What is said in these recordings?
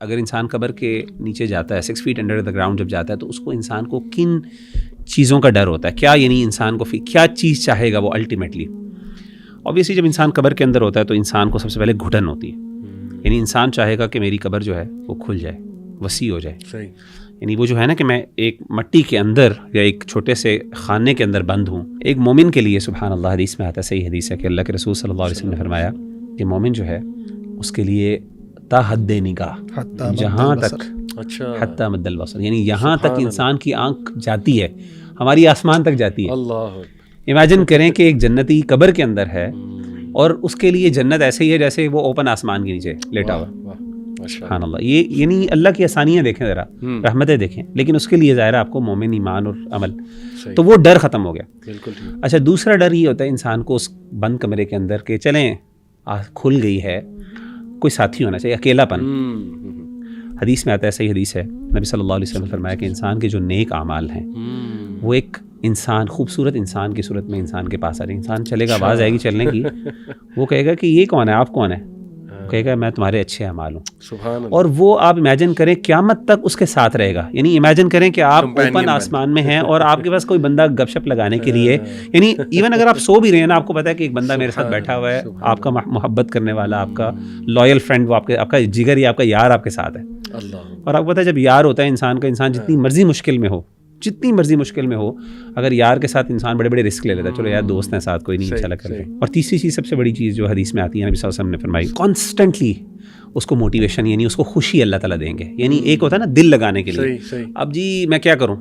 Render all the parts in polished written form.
اگر انسان قبر کے نیچے جاتا ہے 6 feet انڈر دا گراؤنڈ جب جاتا ہے تو اس کو انسان کو کن چیزوں کا ڈر ہوتا ہے, کیا یعنی انسان کو کیا چیز چاہے گا وہ الٹیمیٹلی. اوبیسلی جب انسان قبر کے اندر ہوتا ہے تو انسان کو سب سے پہلے گھٹن ہوتی ہے, یعنی انسان چاہے گا کہ میری قبر جو ہے وہ کھل جائے, وسیع ہو جائے. یعنی وہ جو ہے نا کہ میں ایک مٹی کے اندر یا ایک چھوٹے سے خانے کے اندر بند ہوں. ایک مومن کے لیے سبحان اللہ حدیث میں آتا ہے, صحیح حدیث ہے کہ اللہ کے رسول صلی اللہ علیہ وسلم نے فرمایا کہ مومن جو ہے اس کے لیے تا حد نگاہ, جہاں تک حتی مد البصر, یعنی یہاں تک انسان کی آنکھ جاتی ہے, ہماری آسمان تک جاتی ہے. امیجن کریں کہ ایک جنتی قبر کے اندر ہے اور اس کے لیے جنت ایسے ہی ہے جیسے وہ اوپن آسمان کے نیچے لیٹا ہوا. سبحان اللہ. یہ یعنی اللہ کی آسانیاں دیکھیں ذرا, رحمتیں دیکھیں, لیکن اس کے لیے ظاہر ہے آپ کو مومن ایمان اور عمل, تو وہ ڈر ختم ہو گیا. اچھا دوسرا ڈر یہ ہوتا ہے انسان کو اس بند کمرے کے اندر کہ چلیں کھل گئی ہے, کوئی ساتھی ہونا چاہیے, اکیلا پن. حدیث میں آتا ہے, صحیح حدیث ہے, نبی صلی اللہ علیہ وسلم نے فرمایا کہ انسان کے جو نیک اعمال ہیں وہ ایک انسان, خوبصورت انسان کی صورت میں انسان کے پاس آ رہے. انسان چلے گا, آواز آئے گی چلنے کی, وہ کہے گا کہ یہ کون ہے, آپ کون ہے, کہے گا میں تمہارے اچھے اعمال ہوں. اور وہ آپ امیجن کریں قیامت تک اس کے ساتھ رہے گا. یعنی امیجن کریں کہ آپ اوپن آسمان میں ہیں اور آپ کے پاس کوئی بندہ گپ شپ لگانے کے لیے, یعنی ایون اگر آپ سو بھی رہے ہیں نا, آپ کو پتا ہے کہ ایک بندہ میرے ساتھ بیٹھا ہوا ہے, آپ کا محبت کرنے والا, آپ کا لائل فرینڈ, وہ آپ کا جگر یا آپ کا یار آپ کے ساتھ ہے. اور آپ کو پتا ہے جب یار ہوتا ہے انسان کا, انسان جتنی مرضی مشکل میں ہو, جتنی مرضی مشکل میں ہو, اگر یار کے ساتھ انسان بڑے بڑے رسک لے لیتا ہے, چلو یار دوست ہیں ساتھ, کوئی نہیں چلا کرتے. اور تیسری چیز, سب سے بڑی چیز جو حدیث میں آتی ہے, نبی صلی اللہ علیہ وسلم نے فرمائی, کانسٹنٹلی اس کو موٹیویشن, یعنی اس کو خوشی اللہ تعالیٰ دیں گے. یعنی ایک ہوتا ہے نا دل لگانے کے لیے, اب جی میں کیا کروں,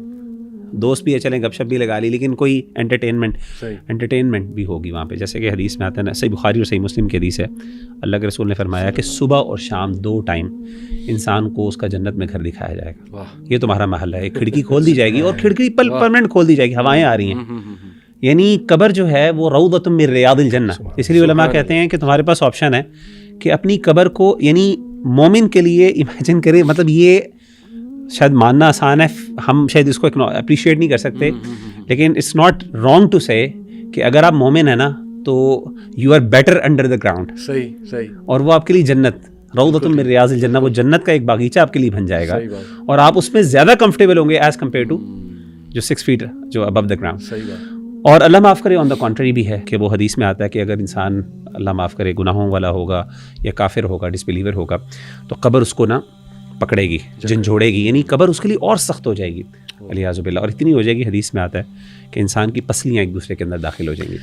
دوست بھی ہے, چلیں گپ شپ بھی لگا لی, لیکن کوئی انٹرٹینمنٹ بھی ہوگی وہاں پہ. جیسے کہ حدیث میں آتا ہے نا, صحیح بخاری اور صحیح مسلم کی حدیث ہے, اللہ کے رسول نے فرمایا کہ صبح اور شام 2 ٹائم انسان کو اس کا جنت میں گھر دکھایا جائے گا. یہ تمہارا محل ہے, ایک کھڑکی کھول دی جائے گی, اور کھڑکی پرماننٹ کھول دی جائے گی, ہوائیں آ رہی ہیں. یعنی قبر جو ہے وہ روضۃ من ریاض الجنہ. اس لیے علماء کہتے ہیں کہ تمہارے پاس آپشن ہے کہ اپنی قبر کو, یعنی مومن کے لیے امیجن کریں, مطلب یہ شاید ماننا آسان ہے, ہم شاید اس کو اپریشیٹ نہیں کر سکتے, لیکن اٹس ناٹ رانگ ٹو سے کہ اگر آپ مومن ہیں نا تو you are better under the ground. صحیح. اور وہ آپ کے لیے جنت, روضۃ من ریاض الجنہ, وہ جنت کا ایک باغیچہ آپ کے لیے بن جائے گا, اور آپ اس میں زیادہ کمفرٹیبل ہوں گے ایز کمپیئر ٹو جو 6 feet جو ابو دا گراؤنڈ. اور اللہ معاف کرے, آن دا کنٹری بھی ہے کہ وہ حدیث میں آتا ہے کہ اگر انسان اللہ معاف کرے گناہوں والا ہوگا یا کافر ہوگا, ڈس بلیور ہوگا, تو قبر اس کو نا پکڑے گی, جھنجھوڑے گی, یعنی قبر اس کے لیے اور سخت ہو جائے گی والعیاذ باللہ. اور اتنی ہو جائے گی, حدیث میں آتا ہے کہ انسان کی پسلیاں ایک دوسرے کے اندر داخل ہو جائیں گی.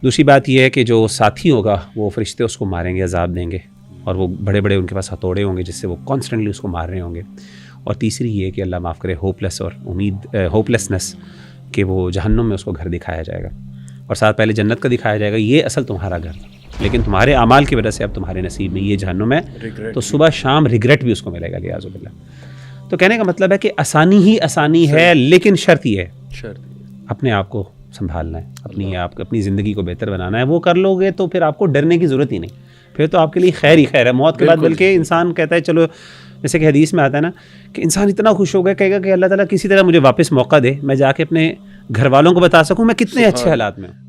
دوسری بات یہ ہے کہ جو ساتھی ہوگا وہ فرشتے اس کو ماریں گے, عذاب دیں گے, اور وہ بڑے بڑے ان کے پاس ہتھوڑے ہوں گے جس سے وہ کانسٹنٹلی اس کو مار رہے ہوں گے. اور تیسری یہ کہ اللہ معاف کرے ہوپلیس اور ہوپلیسنس, کہ وہ جہنم میں اس کو گھر دکھایا جائے گا, اور ساتھ پہلے جنت کا دکھایا جائے گا, یہ اصل تمہارا گھر, لیکن تمہارے اعمال کی وجہ سے اب تمہارے نصیب میں یہ جہنم ہے, تو صبح شام ریگریٹ بھی اس کو ملے گا والعیاذ باللہ. تو کہنے کا مطلب ہے کہ آسانی ہی آسانی ہے, لیکن شرط یہ ہے اپنے آپ کو سنبھالنا ہے, اپنی زندگی کو بہتر بنانا ہے. وہ کر لو گے تو پھر آپ کو ڈرنے کی ضرورت ہی نہیں, پھر تو آپ کے لیے خیر ہی خیر ہے موت کے بعد. بلکہ انسان کہتا ہے چلو, جیسے کہ حدیث میں آتا ہے نا کہ انسان اتنا خوش ہو گیا, کہے گا کہ اللہ تعالیٰ کسی طرح مجھے واپس موقع دے, میں جا کے اپنے گھر والوں کو بتا سکوں میں کتنے اچھے حالات میں ہوں.